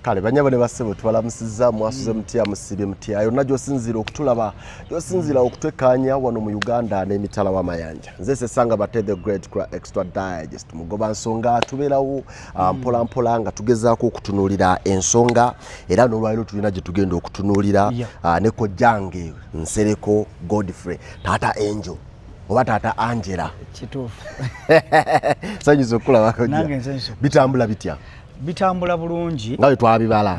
Kale banyabo ne basebo tubalamusiza mwasuze mutya musibye mutya yonna gyosinzira okutulaba gyosinzira okutekanya wano mu Uganda n'emitala w'amayanja nze Sesanga Bate the Great Extra Digest mugoba nsonga tubeerawo mpola mpola nga tugezaako okutunuulira ensonga era n'olwaliro tulina gye tugenda okutunuulira ne Kojjange Nsereko Godfrey Taata Angel oba Taata Angela kituufu sanyiza okulaba bitambula bitya bitambula bulungi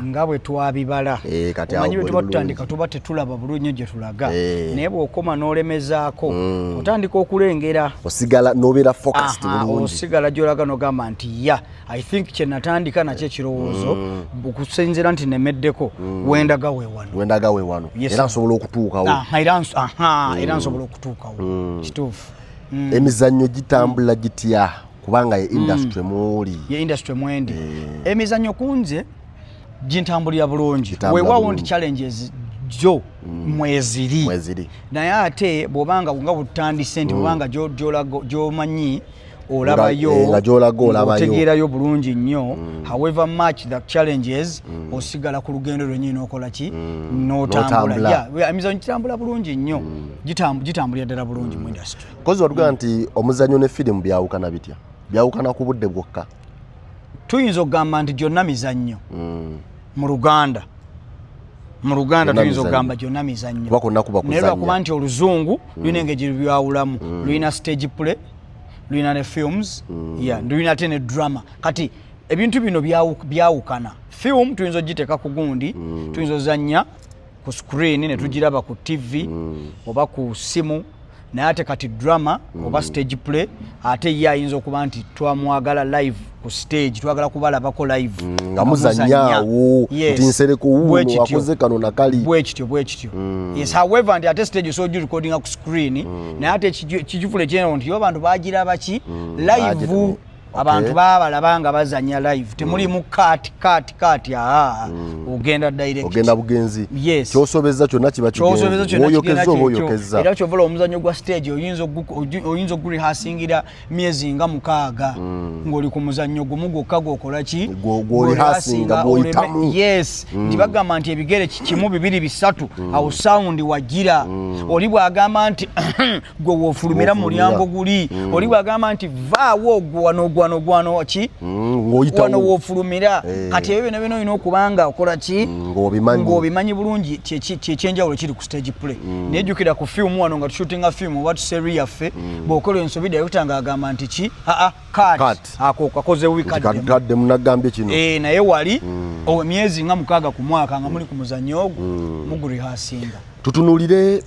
nga bwe twabibala kati awo bwe tutandika tuba tetulaba bulungi gye tulaga naye bw'okoma n'olemezaako otandika okulengera osigala n'obeera focused bulungi osigala gy'olaga n'ogamba nti I think kye natandika nakyo ekirowoozo okusinziira nti nemeddeko wendaga we wano era nsobola okutuukawo era nsobola okutuukawo kituufu emizannyo gitambula gitya kubanga ye industry mwoli ye industry mwendi emizannyo kunze gintambulira bulungi weewaawo nti challenges jo mweziri naye ate bw'obanga nga butandise nti bw'obanga gy'omanyi olabayo otegeerayo bulungi nnyo however much the challenges osigala ku lugendo lwennyini n'okola ki n'otambula emizannyo gitambula bulungi nnyo gitambulira ddala bulungi mu industry kozi watugamba nti omuzannyo ne firimu byawukana bitya byawukana ku budde bwokka tuyinza okugamba nti gyonna mizannyo mu Luganda tuyinza okugamba gyonna mizannyo naye lwakuba nti oluzungu lulina engeri byawulamu lulina stage play lulina ne films lulina ate ne drama kati ebintu bino byawukana film tuyinza ogiteeka ku gundi tuyinza ozannya ku screen ne tugiraba ku TV oba ku simu naye ate kati drama oba stage play ate ye ayinza okuba nti twamwagala live ku stage twagala kubalabako live nga muzanyaawo nti Nsereko wuuno wakoze kano nakali bwe kityo yes however nti ate stage so recording ku screen naye ate kijufule kyeno nti abantu bagiraba ki live abantu babalaba nga bazanya live temulimu cut ogenda direct ogenda bugenzi yes kyosobeza kyonna kiba kigenda era kyovola omuzannyo gwa stage oyinza okurehearsingira myezi nga 6 ng'oli ku muzannyo gumu gwokka gwokola ki gw'orihearsinga gw'oyitamu yes nti bagamba nti ebigere kimu 2 3 awo sound wagira oli bw'agamba nti gwe woofulumira mu mulyango guli oli bw'agamba nti vaawo gwano ki wano woofulumira kati ebyo bino olina okubanga okola ki ng'obimanyi bulungi kyekyenjawulo kiri ku stage play nejjukira ku film wano nga tushootinga film oba tuseri yaffe bw'okola ensobi director ng'agamba nti ki cut ako kakoze wikadde munagambye kino naye wali emyezi nga 6 ku mwaka nga muli ku muzannyo ogwo mugurihasinga tutunulire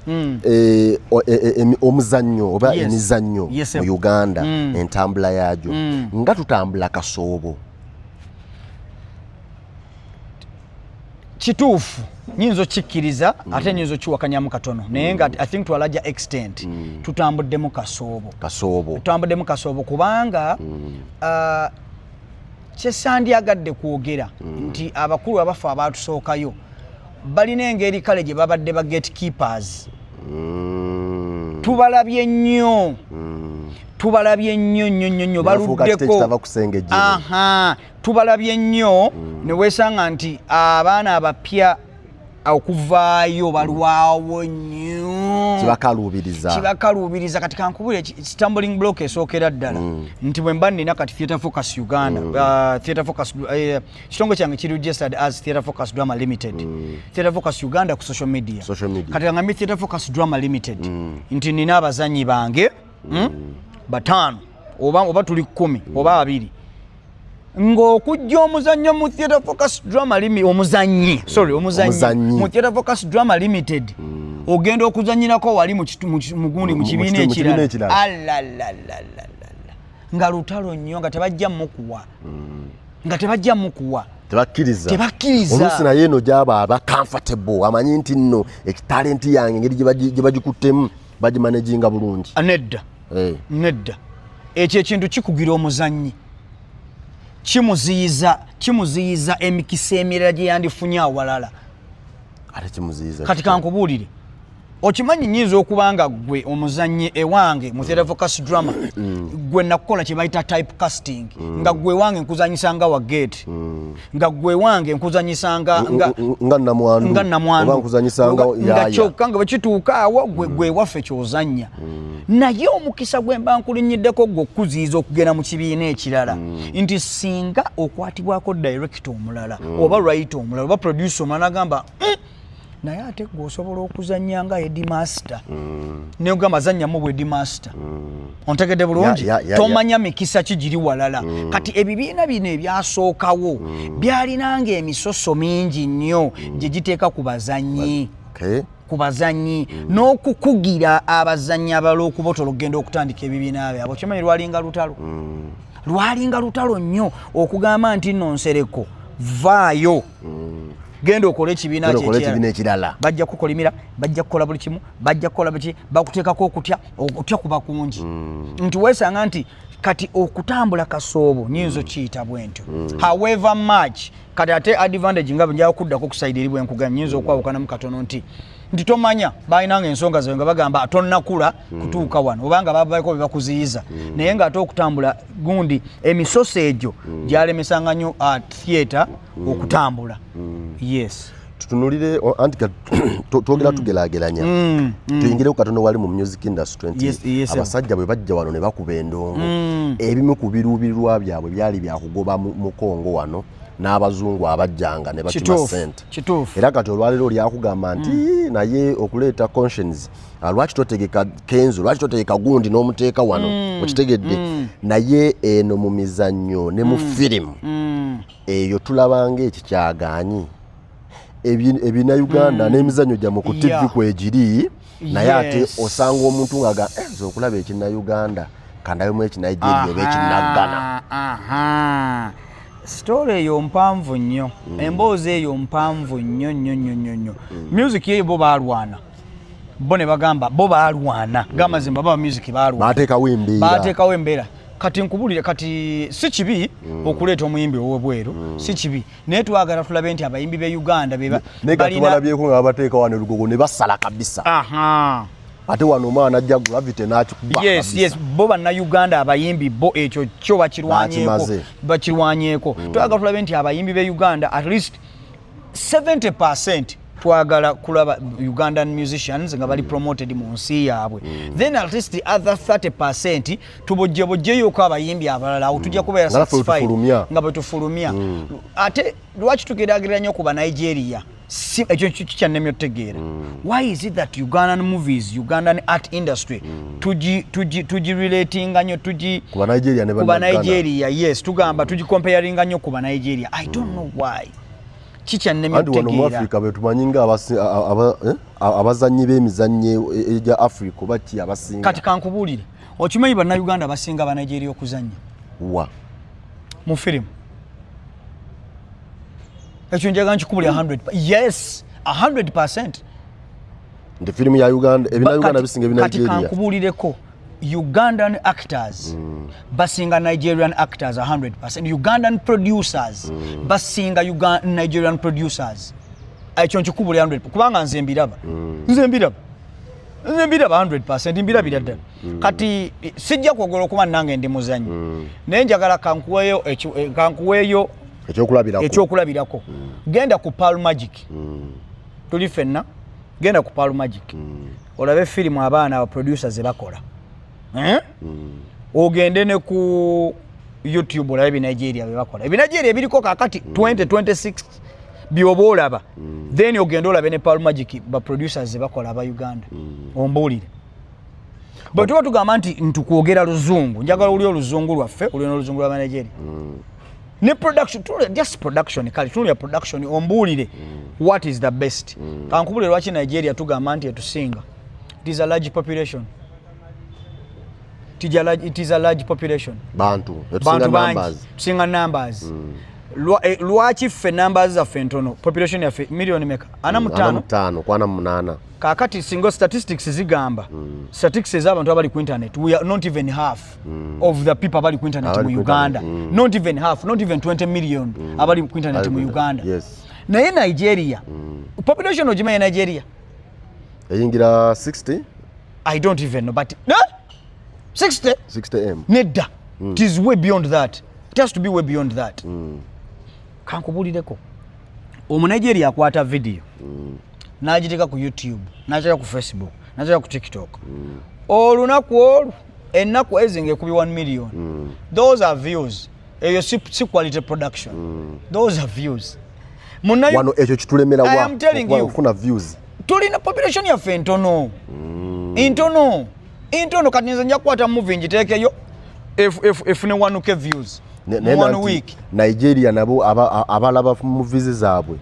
omuzannyo oba emizannyo mu Uganda entambula yaagyo nga tutambula kasoobo kituufu nyinza okikkiriza ate nyinza okiwakanyamu katono naye nga I think to a larger extent tutambuddemu kasoobo kubanga kyesandyagadde kwogera nti abakulu abafa abaatusookayo balina engeri kale gye babadde ba gatekeepers tubalabye nnyo baluddeko tubalabye nnyo ne weesanga nti abaana abapya okuvaayo balwawo nnyo kibakaluubiriza kati kankubule stumbling block esookera ddala nti bwe mba nina kati Theatre Focus Uganda kitongo kyange kiri registered as Theatre Focus Drama Limited Theatre Focus Uganda ku social media kati ngambye Theatre Focus Drama Limited nti nina abazanyi bange 5 oba tuli 10 oba 2 ng'okujja omuzannyo mu Theatre Focus Drama omuzannyi mu Theatre Focus Drama Limited ogenda okuzannyirako wali mu gundi mu kibiina ekirala nga lutalo nnyo nga tebajja mukuwa tebakkiriza oluusi naye eno gyaba aba comfortable amanyi nti nno ekitalenti yange engeri gye bagikuttemu bagimanaginga bulungi nedda ekyo ekintu kikugira omuzannyi kimuziyiza emikisa emirala gye yandifunye awalala ate kimuziyiza kati kankubuulire okimanyi nyinza okubanga gwe omuzannyi ewange mu theatre focus drama gwe nakola kye bayita type casting nga gwe wange nkuzanyisanga wa gate nga gwe wange nkuzanyisanga nga namwandu oba nkuzanyisanga nga kyokka nga bwekituuka awo gwe waffe kyozanya naye omukisa gwe mba nkulinyiddeko gwe okuziiza okugenda mu kibiina ekirala nti singa okwatibwako director omulala oba writer omulala oba producer omulala agamba naye ate gwosobola okuzanya nga Headmaster ne ogamba zanyamu bwe Headmaster ontegedde bulungi tomanya mikisa kigiri walala kati ebibiina bino ebyasookawo byalinanga emisoso mingi nnyo gye giteeka ku bazanyi ku bazanyi n'okukugira abazanyi abalala okubotola okugenda okutandika ebibiina byabwe okimanyi lwalinga lutalo nnyo okugamba nti nno Nsereko vaayo genda okole ekibiina ekirala bajja kukolimira bajja kukola buli kimu bajja kukola biki bakuteekako okutya kuba kungi nti weesanga nti kati okutambula kasoobo nyinza okiyita bwentyo however much kati ate advantage nga bwenjala okuddako kusayidi eri bwenkuganya nyinza okwawukanamu katono nti tomanya balinanga ensonga zawe nga bagamba tonnakula kutuuka wano obanga babaliko bebakuziyiza naye nga ate okutambula gundi emisoso egyo gyalemesanga nnyo theatre okutambula yes tutunulire anti twogera tugeraageranya tuyingire ku katono wali mu music industry nti abasajja bwe bajja wano ne bakuba endongo ebimu ku biruubirirwa byabwe byali byakugoba mu Kongo wano n'abazungu abajjanga ne batuma sente era kati olwaliro lyakugamba nti naye okuleeta conscience lwaki totegeka Kenzo lwaki totegeka gundi n'omuteeka wano okitegedde naye eno mu mizannyo ne mu firimu eyo tulabanga ekikyagaanyi ebina Uganda n'emizannyo gya mu ku TV kwegiri naye ate osanga omuntu ngaga nze okulaba ekina Uganda kandayo mu ekinayijeeri oba ekinaggana story eyo mpanvu nnyo emboozi eyo mpanvu nnyo music yeyo bo balwana bo ne bagamba bo balwana gamazimba baba music balwana bateekawo embeera kati nkubulire kati si kibi okuleeta omuyimbi ow'ebweru si kibi naye twagala tulabe nti abayimbi be Uganda balinabyeko nga babateeka wano Lugogo ne basala kabisa ate wano omwana ajja gravity n'akikuba yes bo banna Uganda abayimbi bo ekyo kyo bakirwanyeeko twagala tulabe nti abayimbi be Uganda at least 70% twagala kulaba Ugandan musicians nga bali promoted mu nsi yaabwe then at least the other 30% tubojjebojjeyo ko abayimbi abalala awo tujja kubeera satisfied nga betufulumya ate lwaki tugeraageranya ku ba Nigeria ekyo kikyannemye otegeera why is it that Ugandan movies Ugandan art industry tugirelatinga nnyo kuba Nigeria yes tugamba tugicomparinga nnyo kuba Nigeria I don't know why kikyannemye otegeera mu Africa betumanyinga abazannyi b'emizannyo egya Africa oba ki abasinga kati kankubuulire okimanyi banna Uganda basinga ba Nigeria okuzannya wa mu firimu ekyo njaga nkikubulira 100 yes 100% nti firimu ya Uganda ebina Uganda bisinga ebina Nigeria kati kankubuulireko Ugandan actors basinga Nigerian actors 100%. Ugandan producers basinga Nigerian producers. Ekyo nkikubulira 100% kubanga nze mbiraba 100% mbirabira ddala kati sijja kwogera okuba nange ndi muzanyi naye njagala kankuweeyo ekyokulabirako genda ku Pearl Magic tuli fenna genda ku Pearl Magic olabe firimu abaana aba producers bakola ogende ne ku YouTube olabe bi Nigeria bebakola ebi Nigeria biriko kakati 2026 byoba olaba then ogende olabe ne Pearl Magic ba producers bakola aba Uganda ombuulire bwe tuba tugamba nti ntukwogera luzungu njagala uli oluzungu lwaffe uli n'oluzungu lwa Nigeria ne production just production kali tunulya production ombuulire what is the best kankubulire lwaki Nigeria tugamba nti etusinga it is a large population it is a large population bantu tusinga numbers lwaki ffe numbers zaffe ntono population yaffe million meka 45 kwana 8 kakati single statistics zigamba statistics z'abantu abali ku internet we are not even half of the people abali ku internet mu Uganda not even half not even 20 million abali ku internet mu Uganda yes naye Nigeria population ojima ya Nigeria eyingira 60 I don't even know but 60 M nedda it is way beyond that, it has to be way beyond that. Kankubulireko Omunigeria akwata video n'agiteeka ku YouTube n'agiteeka ku Facebook n'agiteeka ku TikTok olunaku olwo ennaku ezinga ekubi 1 million. Those are views. Eyo si quality production. Those are views. Wano ekyo kitulemera wa. I am telling you. Okufuna views. Tulina population yaffe ntono. Intono kati nze nja kukwata movie ngiteekeyo efune 1K views. One week. Nigeria nabo abalaba movies zaabwe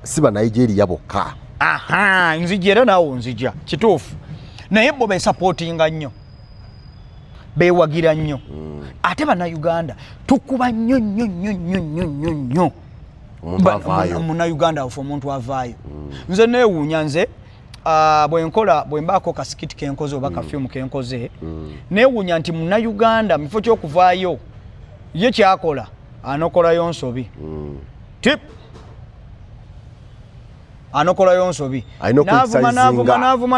siba Nigeria bokka. Aha, nzijera nawo nzija. Kituufu. Naye bo be supportinga nnyo. Bewagira nnyo. Ate bana Uganda tukuba nnyo. Muna Uganda of omuntu avaayo. Nze neewuunya nze bwe mbaako ka skit kenkoze oba ka film kenkoze neewuunya nti muna Uganda mifo ky'okuvaayo ye kyakola anokolayo nsobi. Tip anokolayo nsobi.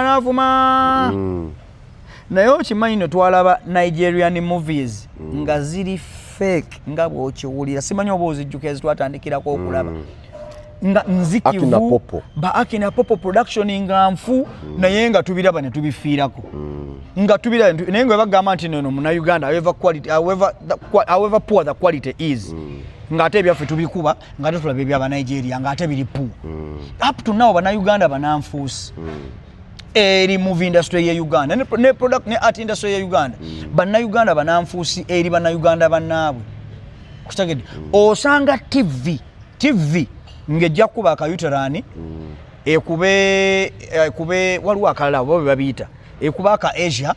Naavuma. Naye okimanyi ne twalaba Nigerian movies nga ziri fake nga bw'okiwulira simanyi oba ozijjuka ezitwatandikirako okulaba nga nzikivu ba Akina Popo production nga nfu naye nga tubiraba ne tubifiirako nga tubiraba naye nga bagamba nti no muna Uganda however poor the quality is nga ate byaffe tubikuba nga ate tulaba ebyaba Nigeria nga ate biri poor up to now bana Uganda bananfuusi eri movie industry ya Uganda ne product ne art industry ya Uganda bana Uganda bananfuusi eri bana Uganda bannaabwe kutegedde osanga TV ngejja kuba akayuterani ekube waliwo akalala bo babiyita ekuba aka Asia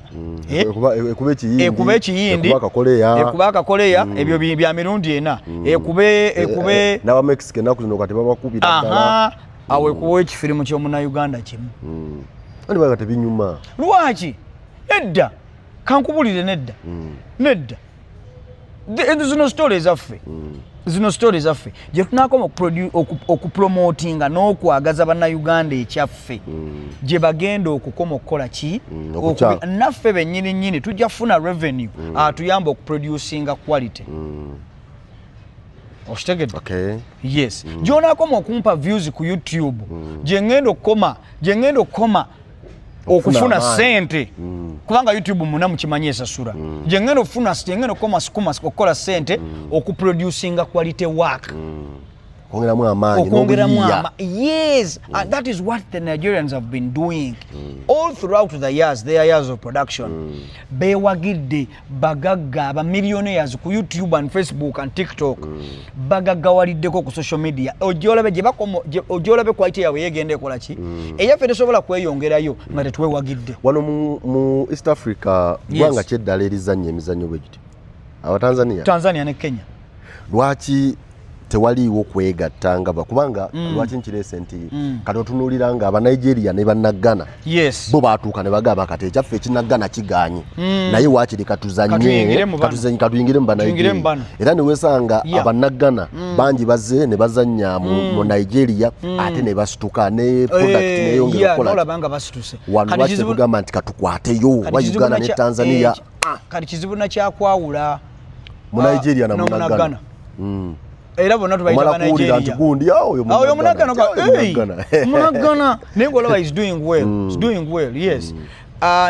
ekube ekiyindi ekuba aka Korea ebyo bya mirundi ena ekube n'aba Mexican naku zino kati babakubira ddala awe kuwa ekifirimu ky'omuna Uganda kimu ani baga tebinyuma lwaki nedda kankubulire nedda zino stories affe gye tunakoma okupromotinga n'okwagaza bannayuganda ekyaffe gye bagenda okukoma okukola ki naffe bennyini tujja kufuna revenue atuyamba okuproducinga quality. Oshitegedde? Okay. Yes. Gy'onaakoma okumpa views ku YouTube gye ngenda okukoma okufuna sente kubanga YouTube muna mukimanyi esasula gye ngenda okukoma sukuma okukola sente okuproducinga quality work ongeramu amaanyi yes, and that is what the Nigerians have been doing all throughout the years, their years of production. Bewagidde bagagga ba millionaires ku YouTube and Facebook and TikTok bagaggawaliddeko ku social media ojolabe gye bakomo ojolabe quality yawe yegende ekola ki eyaffe tesobola kweyongerayo nga tetwewagidde wano mu East Africa gwanga kyeddala erizannya emizannyo bwe giti Tanzania ne Kenya lwaki tewaliwo kwegattanga kubanga lwaki nkireese nti kati otunuulira nga Abanigeria ne Bannagana bo baatuuka ne bagamba kati ekyaffe ekinagana kiganye naye waakiri katuyingire mu Banigeria era ne weesanga Abannagana bangi bazze ne bazannya mu Nigeria ate ne basituka ne product neyongera okukola wano lwaki tugamba nti katukwateyo wa Uganda ne Tanzania kati kizibu nakyakwawula mu Nigeria na Munnagana era bonna tubayita Nigeria oyo Munnagana naye ng'olaba is doing well yes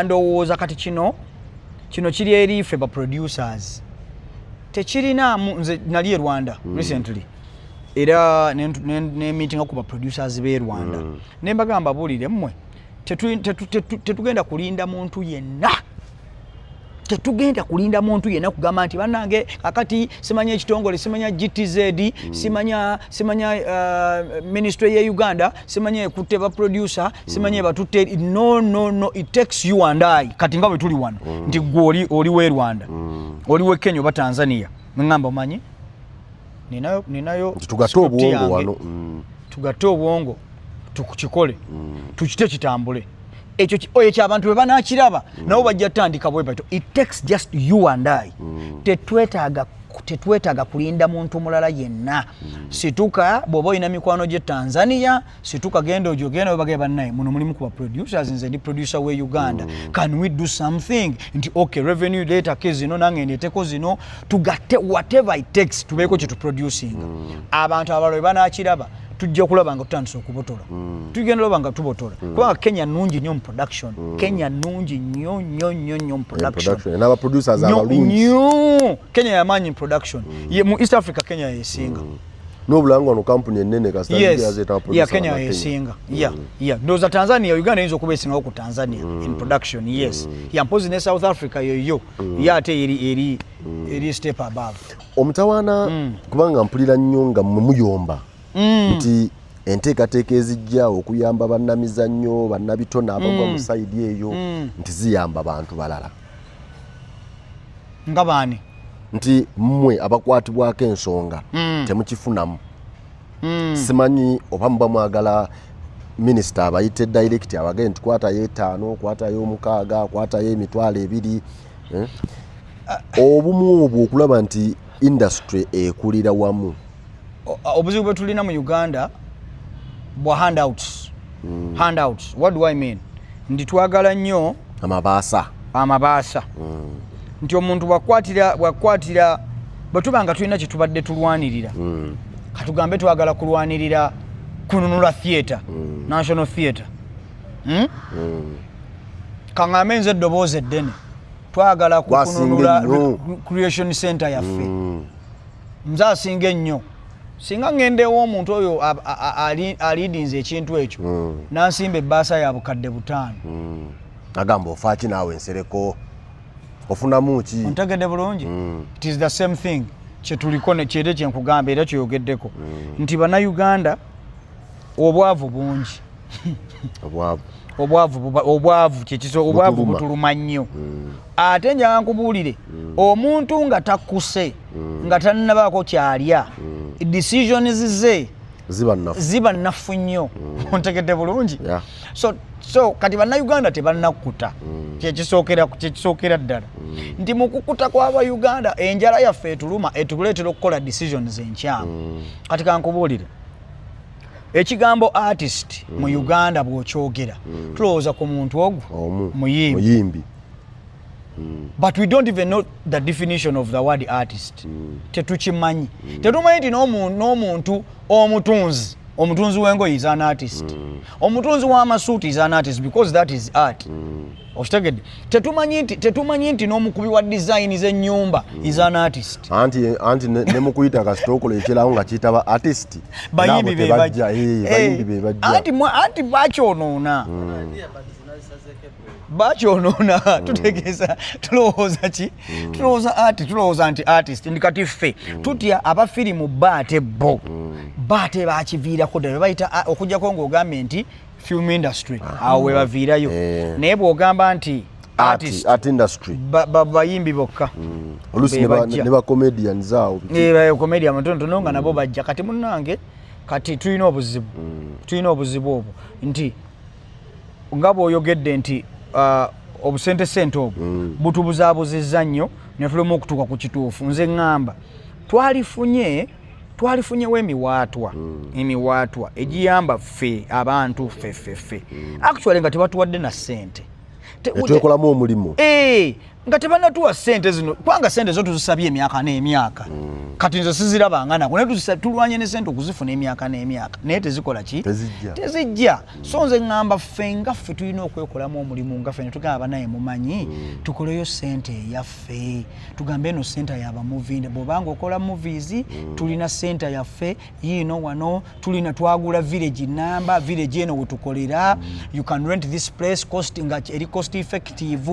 ndowooza kati kino kiri eri ffe ba producers tekirinaamu nze nali e Rwanda recently era ne meeting ku ba producers b'e Rwanda ne mbagamba buulire mmwe tetugenda kulinda muntu yenna kugamba nti bannange akati simanya ekitongole simanya GTZ simanya ministry ya Uganda simanya ekutte ba producer simanya batutte no it takes you and I kati nga bwe tuli wano nti gwe oli we Rwanda oli we Kenya oba Tanzania ngamba omanyi ninayo tugatte obwongo wano tugatte obwongo tukikole tukite kitambule ekyo ky'abantu bwe banaakiraba nabo bajja tandika bwe bato it takes just you and I tetwetaaga tetwetaaga kulinda muntu mulala yenna. Situka bw'oba olina mikwano gye Tanzania, situka genda ogenda bagamba bannaye muno mulimu ku producers, nze ndi producer we Uganda. Can we do something? Nti okay, revenue data ke zino nange ndeteko zino tugatte whatever it takes tubeeko kye tuproducing. Abantu abalala banaakiraba tujja kulaba nga tutandise okubotola. Tugenda olaba nga tubotola. Kubanga Kenya nnungi nnyo mu production. Kenya nnungi nnyo mu production. N'aba producers abalungi. Kenya yamanyi production. Mu East Africa Kenya yesinga. N'obulanga ono company ennene kasita yazeta producer. Kenya yesinga. Ndoza Tanzania, Uganda yinza okuba esingawo ku Tanzania in production, yes. Mpozi ne South Africa yoyo. Ate eri step above. Omutawaana kubanga mpulira nnyo nga muyomba. Nti enteekateeka ezijja okuyamba bannamizannyo bannabitone abagwa mu sayidi eyo nti ziyamba bantu balala. Nga baani? Nti mmwe abakwatibwako ensonga temukifunamu. Simanyi oba muba mwagala minisita abayite direct abagende nti kwatayo 5, kwatayo 6, kwatayo 2 obumu obwo okulaba nti industry ekulira wamu. Obuzibu bwe tulina mu Uganda bwa handouts. Handouts. What do I mean? Ndi twagala nnyo amabaasa. Nti omuntu bwakwatira bwetubanga tulina kye tubadde tulwanirira. Katugambe twagala kulwanirira kununula theatre, National Theatre. Kangambe nze eddoboozi eddene. Twagala kununula Creation Center yaffe. Nze asinga ennyo. Singa ngendewo omuntu oyo alidinze ekintu ekyo nansimba ebbaasa ya bukadde 5. Agamba ofaaki naawe ensereko ofunamu ki? Ontegedde bulungi? It is the same thing. Kyetuliko nekyete kyenkugamba era kyoyogeddeko nti bannayuganda obwavu bungi. Obwavu obwavu butuluma nnyo. Ate njagala nkubuulire omuntu nga takkuse nga tannabaako kyalya decisions ze ziba nnafu nnyo. Ontegedde bulungi? So kati bannayuganda tebannakkuta. Kyekisookera ddala nti mu kukkuta kw'Abayuganda enjala yaffe etuluma etukuleetera okukola decisions enkyamu. Kati kankubuulire ekigambo artist mu Uganda bw'okyogera tulowooza ku muntu ogwo muyimbi. But we don't even know the definition of the word artist. Tetukimanyi. Tetumanyi nti n'omuntu omutunzi w'engoye is an artist. Omutunzi w'amasuuti is an artist because that is art. Okitegedde? Tetumanyi nti n'omukubi wa design z'ennyumba is an artist. Anti ne mu kuyita kasitookola ekirawo nga kiyitaba artist. Bayimbi be bajja. Anti bakyonoona. Bakyonoona tutegeeza tulowooza ki? Tulowooza nti artist ndi kati ffe tutya abafirimu baate bakiviirako ddala bayita okujjako ng'ogambye nti film industry awo we baviirayo naye bw'ogamba nti art industry bayimbi bokka oluusi ne ba comedians awo comedian matonotono nga nabo bajja kati munnange kati tulina obuzibu obwo nti nga bw'oyogedde nti obusente obwo butubuzaabuzizza nnyo ne tulema okutuuka ku kituufu. Nze ŋŋamba twalifunyewo emiwaatwa egiyamba ffe abantu ffe actually nga tebatuwadde na ssente twekolamu omulimu nga tebannatuwa ssente zino kubanga ssente zo tuzisabye emyaka n'emyaka kati nze sizirabanga nako naye tulwanye ne ssente okuzifuna emyaka n'emyaka naye tezikola ki? Tezijja. So nze ŋŋamba ffe nga ffe tulina okwekolamu omulimu nga ffe ne tugamba naye mumanyi tukoleyo ssente eyaffe tugambe eno ssente y'abamuvi bw'obanga okola movies tulina ssente yaffe yiino wano tulina twagula village namba village eno wetukolera you can rent this place nga eri cost effective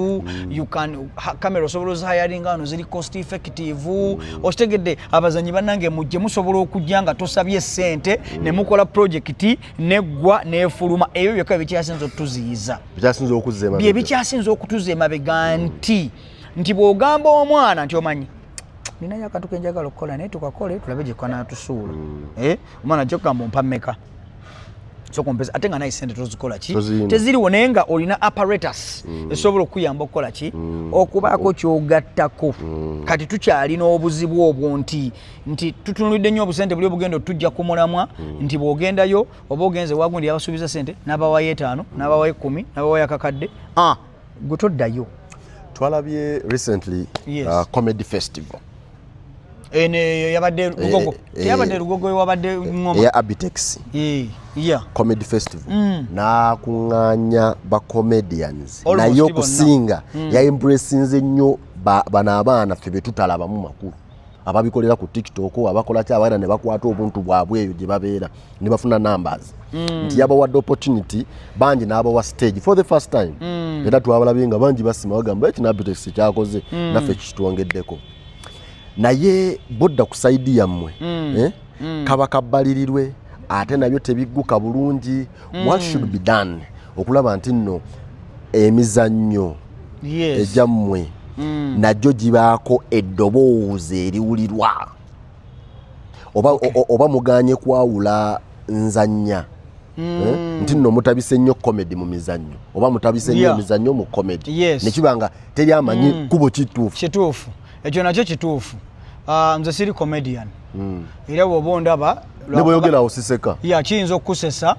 you can kamera osobola ozihayaringa wano ziri cost effective. Okitegedde abazanyi bannange mujje musobola okujja nga tosabye ssente ne mukola project neggwa neefuluma ebyo byokka bikyasinza okutuziyiza bikyasinza okutuza emabega nti bw'ogamba omwana nti omanyi ninayo akantu ke njagala okukola naye tukakole tulabe gye kanaatusuula omwana ajja okugamba ompa mmeka so kompesa ate nga nayi sente tozikola ki teziriwo naye nga olina apparatus esobola okuyamba okukola ki okubaako kyogattako kati tukyalina obuzibu obwo nti tutunulidde nnyo obusente buli obugenda tujja ku mulamwa nti bw'ogendayo oba ogenze wagundi yabasuubiza sente n'abawayo 5 n'abawayo 10 n'abawayo akakadde gwe toddayo. Twalabye recently comedy festival yabadde Lugogo teyabadde Lugogo wabadde ngoma ya Abitex comedy festival nakuŋŋaanya ba comedians naye okusinga ya embracinze nnyo bano abaana ffe be tutalabamu makulu ababikolera ku TikTok abakola ki abaana ne bakwata obuntu bwabwe eyo gye babeera ne bafuna numbers nti yabawadde opportunity bangi n'abawa stage for the first time era twabalabye nga bangi basima bagamba ekyo Abitex kyakoze naffe kitwongeddeko naye bodda ku side yammwe kaba kabbalirirwe ate nabyo tebigguka bulungi. What should be done okulaba nti nno emizannyo ejammwe najjo gibaako eddoboozi eriwulirwa oba muganye kwawula nzannya nti nno mutabise nnyo comedy mu mizannyo oba mutabise nnyo emizannyo mu comedy nekibanga teri amanyi kubo kituufu ekyo nakyo kituufu. Nze siri comedian era bw'oba ndaba ne bw'oyogera osiseka kiyinza okukusesa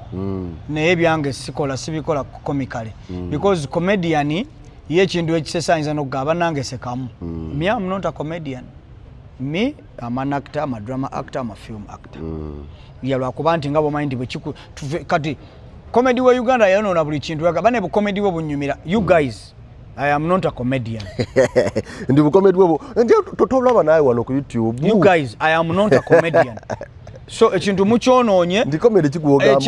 naye byange sibikola comically because comedian ye ekintu ekisesa ayinza n'okugamba nange sekamu. Me am not a comedian. Me am an actor, I'm a drama actor, I'm a film actor. Lwakuba nti nga bw'omanyi nti kati comedy wa Uganda yayonoona buli kintu bane bu comedy bwe bunyumira. You guys, I am not a comedian. Ndi bu comedy bwe ndi totolaba naye wano ku YouTube. You guys, I am not a comedian. So ekintu mukyonoonye ndi comedy kikuwogamba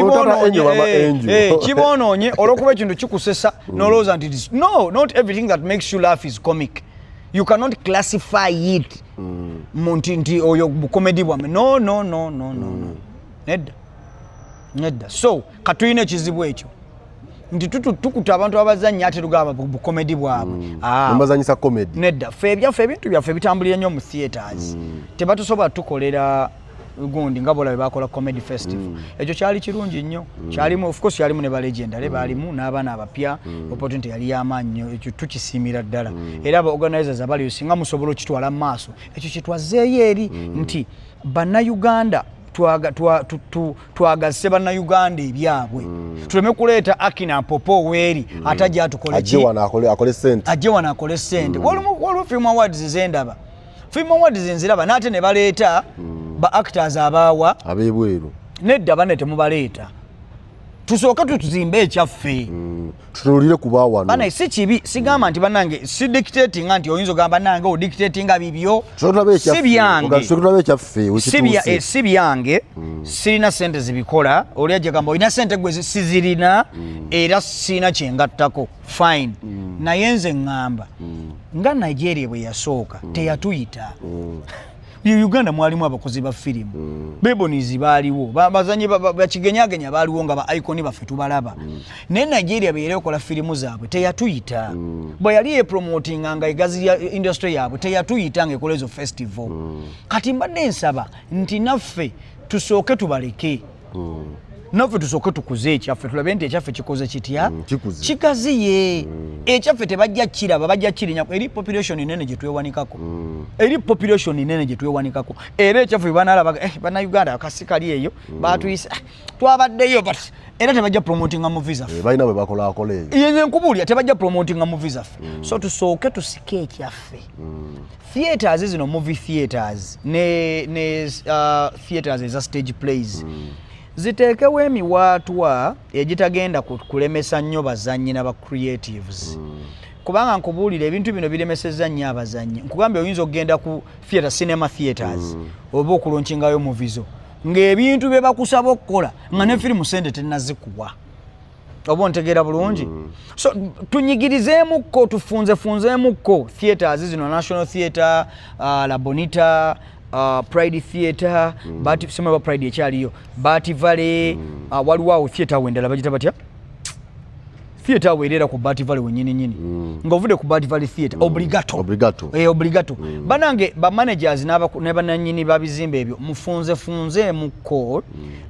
kibonoonye olwokuba ekintu kikusesa nolowooza nti no, not everything that makes you laugh is comic. You cannot classify it nti oyo bukomedi bwame. No. Nedda. So katuyina ekizibu ekyo nti tukuta abantu abazannya ate tugamba bukomedi bwabwe mbazanyisa comedy. Nedda ffe ebyaffe ebintu byaffe bitambulira nnyo mu theatres tebatusobola tukolera gundi nga bolabe bakola comedy festival ekyo kyali kirungi nnyo kyalimu of course kyalimu ne ba legendary balimu n'abaana abapya opportunity yali y'amaanyi ekyo tukisiimira ddala era aba organizers abali singa musobola okitwala mu maaso ekyo kitwazeeyo eri nti bannayuganda twagazise bannayuganda ebyabwe tuleme kuleeta Akina Popo weeri ate ajja atukole ajje wano akole ssente waliwo Film Awards zendaba Film Awards nziraba n'ate ne baleeta ba actors abaawa abebweru nedda bane temubaleeta tusooka tutuzimbe ekyaffe tutunulire kuba wano bana si kibi sigamba nti bannange si dictating nti oyinza ogamba nange o dictating bibyo si byange sirina sente zibikola oli ajja gamba olina sente gwe sizirina era sirina kyengattako fine naye nze ŋŋamba nga Nigeria bwe yasooka teyatuyita Uganda mwalimu abakozi ba firimu Bebonizi baaliwo bazanyi bakigenyagenya baaliwo nga ba iconi baffe tubalaba naye Nigeria beera okola firimu zaabwe teyatuyita bwe yali yepromotinga nga egazi ya industry yaabwe teyatuyita nga ekola ezo festival kati mbadde nsaba nti naffe tusooke tubaleke naffe tusooke tukuze ekyaffe tulabe nti ekyaffe kikoze kitya kikaziye ekyaffe tebajja kiraba bajja kirinya eri population nene gye twewanikako era ekyaffe banalabaga bannayuganda akasikali eyo batuyise twabaddeyo but era tebajja promotinga mu visa balina bwe bakola eyo yenze nkubulya tebajja promotinga mu visa so tusooke tusike ekyaffe theaters zino movie theaters ne theaters eza stage plays ziteekewo emiwaatwa egitagenda kulemesa nnyo bazannyi n'aba creatives kubanga nkubuulira ebintu bino biremesezza nnyo abazannyi nkugambye oyinza okugenda ku theatre cinema theaters oba okulonkingayo mu vizo ng'ebintu bye bakusaba okukola nga ne firimu sente tennazikuwa oba ontegeera bulungi so tunyigirizeemukko tufunzeemukko theaters zino National Theatre La Bonita Pride Theatre Sema Pride ekyaliyo Bati Valley waliwo awo theatre wendala bagita batya theater werera ku Bati Valley wenyini ngovude ku Bati Valley theater obligato banange ba managers ne bananyini babizimbe ebyo mufunze mu call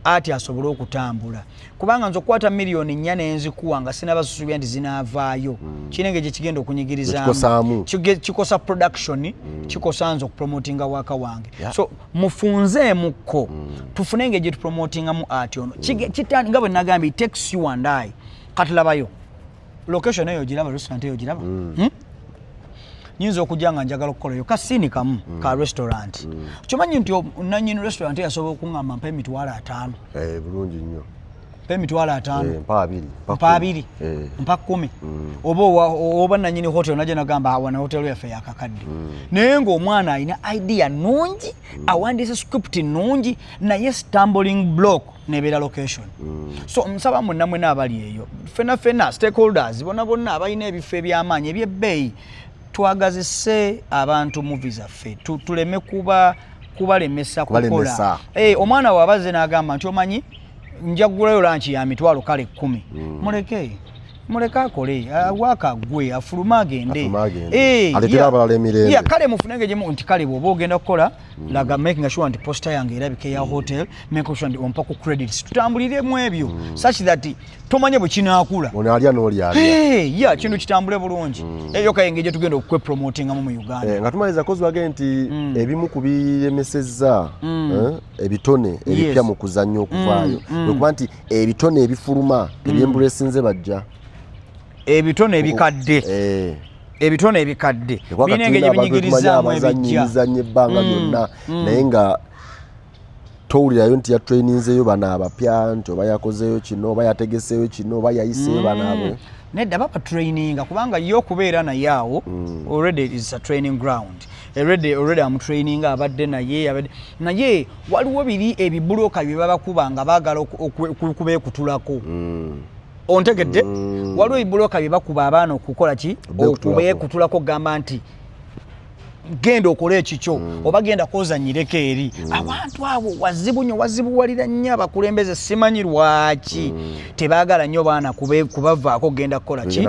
ati asobole okutambula kubanga nzo kwata milioni 4 enzikuwanga sina basusubi ndi zinavaayo kinenge je kigenda okunyigiriza kikosa production kikosa nzo promotinga waka wange so mufunze muko tufunenge je promotinga mu art ono kitani ngabo nagambi it takes you and I katulabayo location eyo giraba restaurant eyo giraba nyinzo okujanga njagala okukola yo kasini kamu ka restaurant chomanyi nti nanyini restaurant yasobola okungamba mpa emitwalo 5 bulungi nnyo mpa emitwalo 5 mpa 2 mpa 10 oba nanyini hotel naje nagamba awana hotel yafe yakakadde naye ng'omwana alina idea nungi awandise script nungi naye stumbling block nebera location so nsaba munnamwe n'abali eyo fena stakeholders bonna abalina ebifo eby'amaanyi ebyebbeeyi twagazise abantu mu visa ffe tuleme kubalemesa kukola omwana wabaze n'agamba nti omanyi njagulayo lanchi ya mitwalo kale 10 muleke akole waka gwe afuluma agende aletera abalala emirembe kale mufunenge je nti kale bwoba ogenda kukola laga making sure nti poster yange erabike ya hotel make sure nti ompa ku credits tutambulire mu ebyo such that tomanye bwe kinakula ono alya n'oli alya kintu kitambule bulungi eyo kayenge je tugenda okwe promoting mu Uganda nga tumaliza kozi wage nti ebimu kubiremesezza ebitone ebipya mu kuzannya okuvaayo okuba nti ebitone ebifuluma ebyembulesinze bajja ebitone ebikadde binenge je binyigirizamu ebijja ebbanga lyonna naye nga towulirayo nti yatraininzeyo bana abapya nti oba yakozeyo kino oba yategeseyo kino oba yayiseyo bana abo nedda baba traininga kubanga yo okubeera naye awo already is a training ground already am training abadde naye waliwo biri ebibuloka bye babakuba nga baagala okubeekutulako ontegedde waliwo ebibuloka bye bakuba abaana okukola ki okubeekutulako gamba nti genda okola ekikyo oba genda kozanyireko eri abantu abo wazibuwalira nnyo abakulembeze simanyi lwaki tebaagala nnyo baana kubavaako genda kukola ki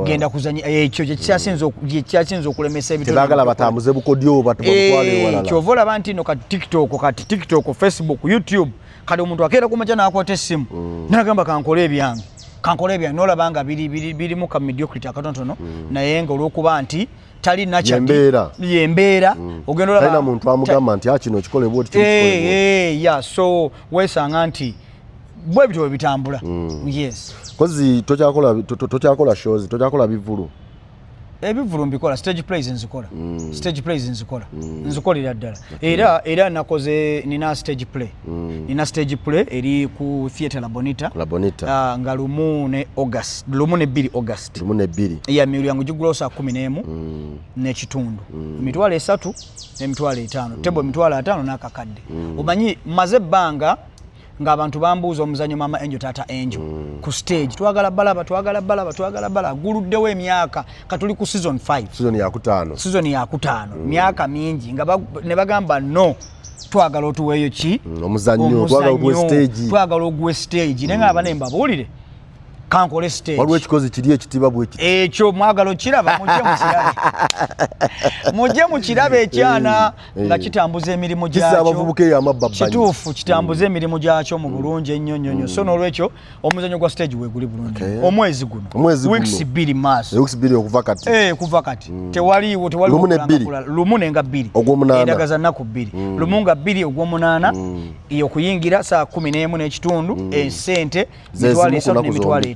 genda kuzanyira ekyo kyekyasinza okulemesa ebitebaagala batambuze bukodyo batwale kyova olaba nti nno kati tiktok Facebook YouTube kati omuntu akeera kumaca n'akwata essimu n'agamba kankole ebyange n'olaba nga biri mu kamediocrity akatonotono naye nga olw'okuba nti tali yembeera ogenda olaba talina muntu amugamba nti kino kikole bwoti so weesanga nti bwe bityo bwe bitambula kozi tokyakola shows tokyakola bivulu ebivulu mbikola stage plays nzikola nzikolera ddala era nakoze nina stage play eri ku theatre La nga lumu ne 2 August ya miulu yangu gigula saa 11 n'ekitundu emitwalo 3 n'emitwalo 5 tebo emitwalo 5 n'akakadde omanyi maze ebbanga ng'abantu bambuuza omuzanyo Mama Angel Tata Angel ku stage twagala balaba guluddewo emyaka katuli ku season 5 season ya 5 myaka mingi nga ne bagamba no twagala otuweeyo ki omuzanyo twagala ogwe stage naye nga abanemba buulire kankole stage waliwo ekikozi kiri ekitiba bwe kiti ekyo mwagala okiraba mujje mukirabe ekyana nga kitambuza emirimu gyakyo kituufu kitambuza emirimu gyakyo mu bulungi ennyo so n'olwekyo omuzanyo gwa stage weeguli bulungi omwezi guno weeks 2 maaso kuva kati tewaliwo lumu nenga 2 endagaza nnaku 2 lumu nga 2 ogw'omunaana okuyingira saa 11 n'ekitundu esente mitwalo 3 n'emitwalo 5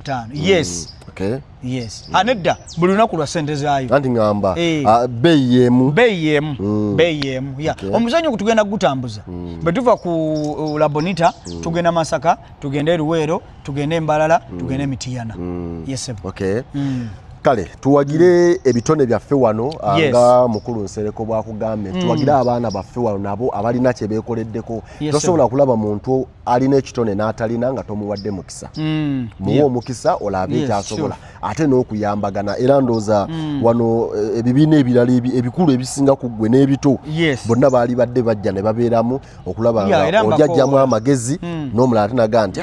yes anedda buli lunaku lwa sente zaayo anti ngamba beeyi yemu omuzanyo tugenda gutambuza bwe tuva ku La Bonita tugenda Masaka tugenda Luweero tugenda Mbalala tugenda Mitiyana kale tuwagire ebitone byaffe wano nga mukulu Nsereko bwakugambye tuwagire abaana baffe wano nabo abalina kye beekoleddeko tosobola kulaba muntu alina ekitone n'atalina nga tomuwadde mukisa muwe omukisa olabe ekyasobola ate n'okuyambagana era ndooza wano ebibiina ebirala ebikulu ebisinga ku ggwe n'ebito bonna baali badde bajja ne babeeramu okulaba nga ojajjamu amagezi n'omulala ate naga nti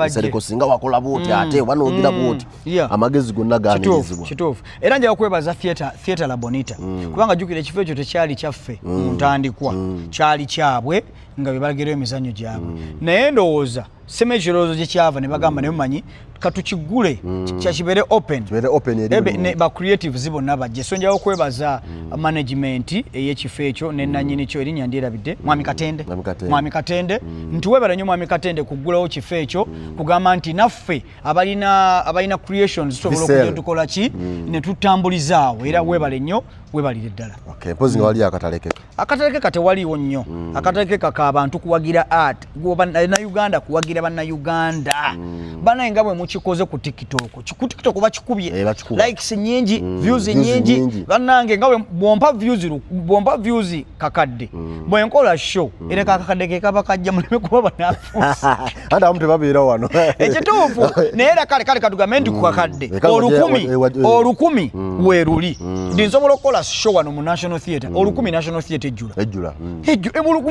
Nsereko singa wakola bwoti ate wanoogira bwoti amagezi gonna gaanirizibwa kituufu era njaga kwebaza theatre La Bonita kubanga jjukira ekifo ekyo tekyali kyaffe mu ntandikwa kyali kyabwe nga bwe balagirayo emizannyo gyabwe naye ndowooza sema ekirowoozo gye kyava ne bagamba naye mumanyi katukigule kyakibeere open ne ba creatives bonna bajje so njaga okwebaza management ey'ekifo ekyo ne nannyini kyo erinnya ndyerabidde Mwami Katende nti webala nnyo Mwami Katende kuggulawo kifo ekyo kugamba nti naffe abalina creations tusobola okujja tukola ki ne tutambulizaawo era webale nnyo webalire ddala mpozi nga wali akataleke katewaliiwo nnyo akataleke kaka abantu kuwagira art Uganda kuwagira bannayuganda banaye nga bwe mukikoze ku TikTok bakikubye likes nyingi views nyingi bannange nga bwe bwompa views kakadde bwenkola show era kakadde ke kaba kajja muleme kuba banafuusi anda amu tebabeera wano ekituufu naye era kale katugambe nti ku kakadde olukumi weeruli ndi nsobola okukola show wano mu National Theatre olukumi National Theatre ejjula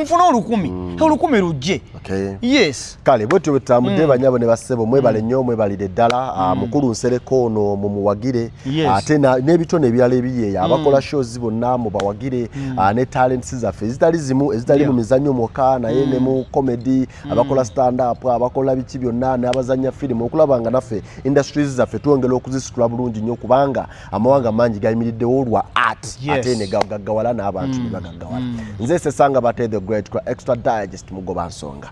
nfuna olukumi lujje yes kale bwetyo bwetutambudde banyabo ne bassebo mwebale nnyo mwebalire ddala mukulu Nsereko ono mumuwagire ate n'ebitone ebirala ebiyeeya abakola shows bonna mubawagire ne talents zaffe ezitali zimu ezitali mu mizannyo mwokka naye ne mu comedy abakola stand up abakola biki byonna n'abazannya firimu okulaba nga naffe industries zaffe twongera okuzisitula bulungi nnyo kubanga amawanga mangi gayimiriddewo olwa art ate ne gaggawala n'abantu ne bagaggawala nze Sesanga Bate the Great Extra Digest mugoba nsonga.